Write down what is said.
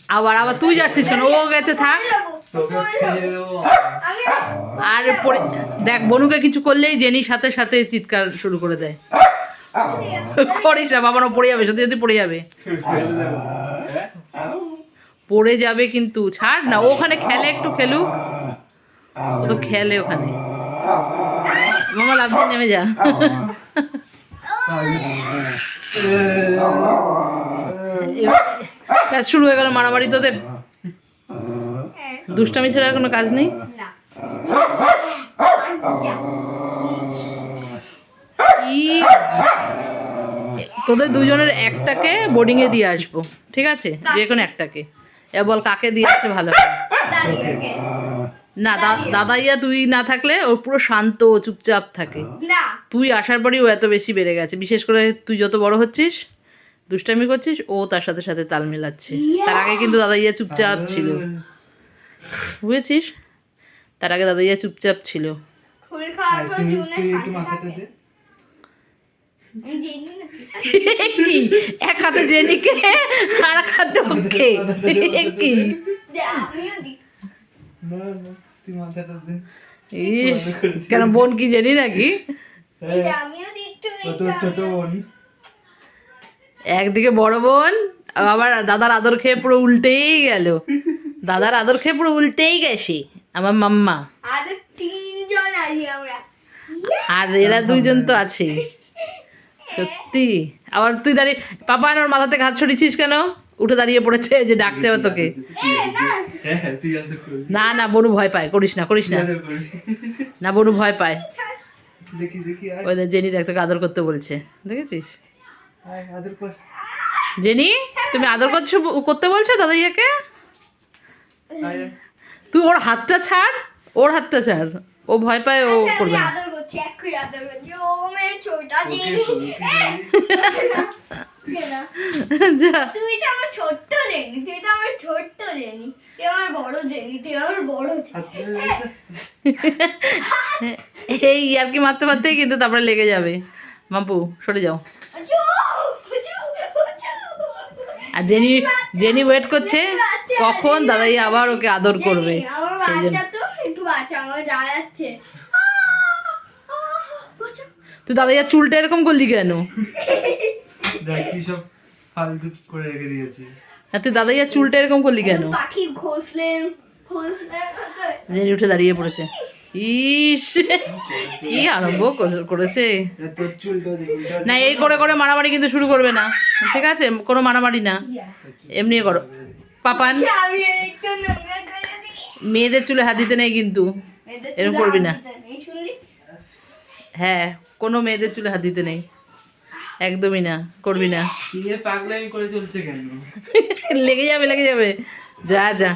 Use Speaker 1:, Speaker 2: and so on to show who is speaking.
Speaker 1: আবার আবার তুই যাচ্ছিস কেন? ও গেছে, থাক। আর দেখ, বনুকে কিছু করলেই জেনি সাথে সাথে চিৎকার শুরু করে দেয়। করিস না বাবা, পড়ে যাবে, সত্যি সত্যি পড়ে যাবে, পড়ে যাবে কিন্তু। ছাড় না, ওখানে খেলে, একটু খেলুক, ও তো খেলে ওখানে। মামা লাফ দিয়ে নেমে যা। কাজ শুরু হয়ে গেল, মারামারি তোদের। দুষ্টামি ছাড়া আর কোনো কাজ নেই। তোদের দুজনের একটাকে বোর্ডিং এ দিয়ে আসবো, ঠিক আছে? যে কোনো একটাকে। এ বল কাকে দিয়ে আসলে ভালো হয়? না, দাদাইয়া তুই না থাকলে ও পুরো শান্ত চুপচাপ থাকে। তুই আসার পরই ও এত বেশি বেড়ে গেছে, বিশেষ করে তুই যত বড় হচ্ছিস, দুষ্টামি করছিস, ও তার সাথে সাথে তাল মেলাচ্ছে। তার আগে কিন্তু দাদাইয়া চুপচাপ ছিল, বুঝেছিস? তার আগে দাদাইয়া চুপচাপ ছিল। কি এক হাতে জেনিকে আর এক হাতে ওকে, কি কেন? বোন কি জেনি নাকি?
Speaker 2: ছোট বোন,
Speaker 1: একদিকে বড় বোন, আবার দাদার আদর খেয়ে পুরো উল্টেই গেল। দাদার আদর খেয়ে পুরো উল্টেই গেছে আমার মাম্মা। আর এরা দুইজন তো আছে সত্যি। আবার তুই দাঁড়িয়ে, পাপা ওর মাথা থেকে হাত সরিয়েছিস কেন? উঠে দাঁড়িয়ে পড়েছে, যে ডাকছে আবার তোকে। না না, বনু ভয় পায়, করিস না, করিস না। না, বনু ভয় পায়। ওই জেনি দেখ, তোকে আদর করতে বলছে, দেখেছিস? জেনি, তুমি আদর করতে বলছো দাদাইয়াকে? তুই ওর হাতটা ছাড়, ওর হাতটা ছাড়, ও ভয় পায়, ও করবে না। এই আর কি মারতে মারতেই কিন্তু তারপরে লেগে যাবে। মাম্পু সরে যাও। আর জেনি ওয়েট করছে কখন দাদাই আবার ওকে আদর করবে, সেই জন্য। তুই দাদাইয়া চুলটা এরকম করলি কেন? তুই দাদাইয়া চুলটা এরকম করলি কেন? জেনি উঠে দাঁড়িয়ে পড়েছে। ইস, কি আরম্ভ করেছে না। এই করে করে মারামারি কিন্তু শুরু করবে না, ঠিক আছে? কোনো মারামারি না, এমনি করো। পাপান, মেয়েদের চুলে হাত দিতে নেই কিন্তু, এরকম করবি না। হ্যাঁ, কোনো মেয়েদের চুলে হাত দিতে নেই, একদমই না, করবি না। লেগে যাবে, লেগে যাবে, যা যা।